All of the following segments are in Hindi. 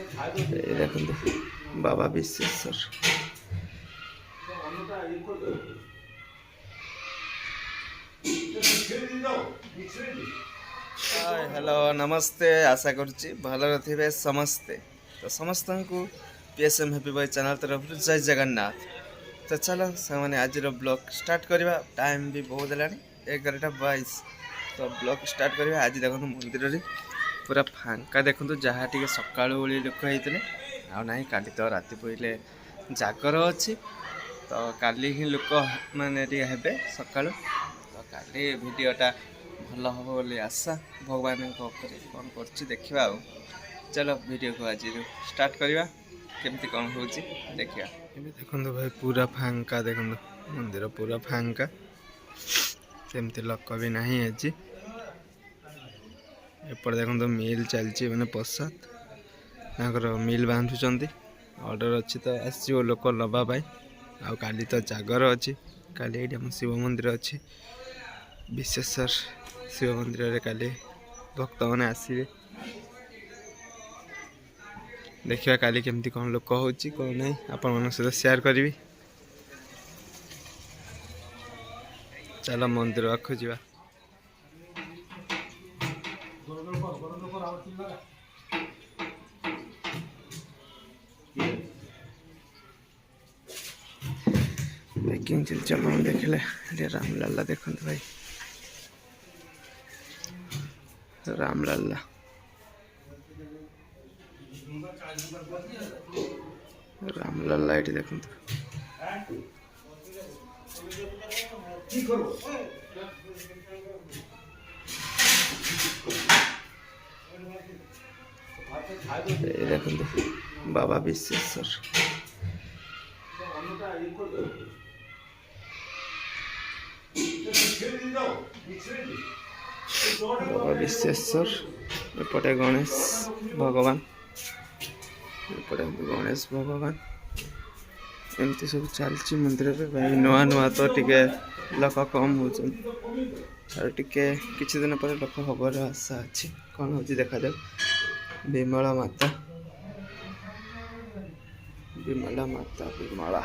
এই দেখুন বাবা বিশ্বেশ্বর। हेलो नमस्ते, आशा करुच्ची भलरे थे समस्ते। तो समस्त को पीएसएम हैप्पी बॉय चैनल तरफ जय जगन्नाथ। तो चलो सामने आज ब्लॉग स्टार्ट करवा। टाइम भी बहुत है 11:22। तो ब्लॉग स्टार्ट करवा। आज देखो मंदिर रे पूरा फांका देखो जहाँ टी सका लोक होते ना काली तो राति पहले जागर अच्छी। तो काली ही लोक मैंने हे सका। तो काली वीडियोटा भल हम बोली आशा भगवान कौन कर देखा। चलो वीडियो को आज स्टार्ट करवा केमती कौन हो देखा। देखो भाई पूरा फांका देखो मंदिर पूरा फांका सेमती लोक भी नहीं आज। एपटे देखो मिल चलती मैंने प्रसाद मिल बांधुंट ऑर्डर अच्छी। तो आसो लोक नवापाई काली तो जागर अच्छी। काली ये शिव मंदिर अच्छी विश्वेश्वर शिव मंदिर रे काली भक्त मैंने आसवे देखिए काली केमती कौन लोक हो कौन नहीं आपण मन सहित शेयर करी। चलो मंदिर पाखु जा। पैकिंग चलती आप देखले रामलाला देखते भाई रामलाला रामलाला ये देखो देखो बाबा विश्वेश्वर बाबा विश्वेश्वर एपटे गणेश भगवान एपटे गणेश भगवान एमती सब चलती मंदिर में भाई नुआ नुआ तो टिके लोक कम हो किसी दिन पर लोक हबार आशा अच्छी कौन हो देखा जाए। विमला माता विमला माता विमला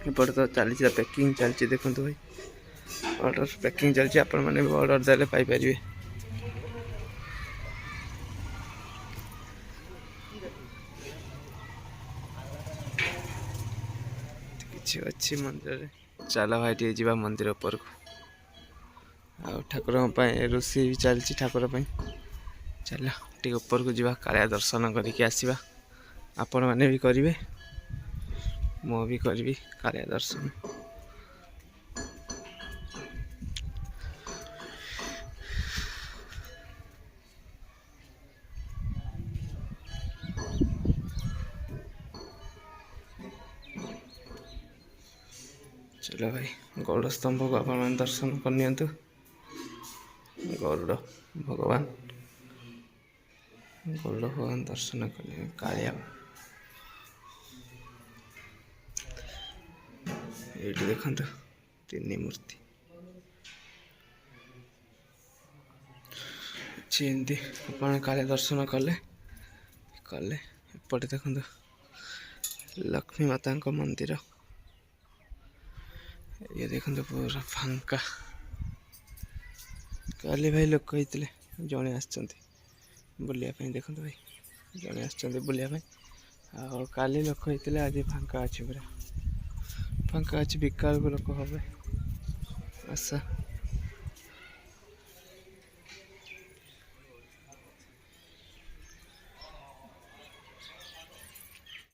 एपटे तो चली पैकिंग चलती देखो भाई ऑर्डर पैकिंग चलती आपण मैंने भी ऑर्डर देले पाई परिवे। किछि अच्छी मंदिर रे चलो भाई टे जीवा मंदिर ऊपर को आ ठाकुर रोषे भी चलती ठाकुर चलो टे ऊपर को जीवा कालिया दर्शन करके आसीबा। आपण मैंने भी करिवे मो भी करी कालिया दर्शन। चलो भाई गौड़ स्तंभ को आप दर्शन करनी गौड़ भगवान दर्शन करने कालिया ये देखो तीन मूर्ति एमती आप कालिया दर्शन कले कले एपटे देखो लक्ष्मी माता मंदिर ये देखो पूरा फांका काली भाई लोक होते जड़े बुलिया देखो भाई जड़े बुलिया काली लोक होते आज फांका अच्छे पूरा फांका अच्छे बिकाल को लोक हे आशा।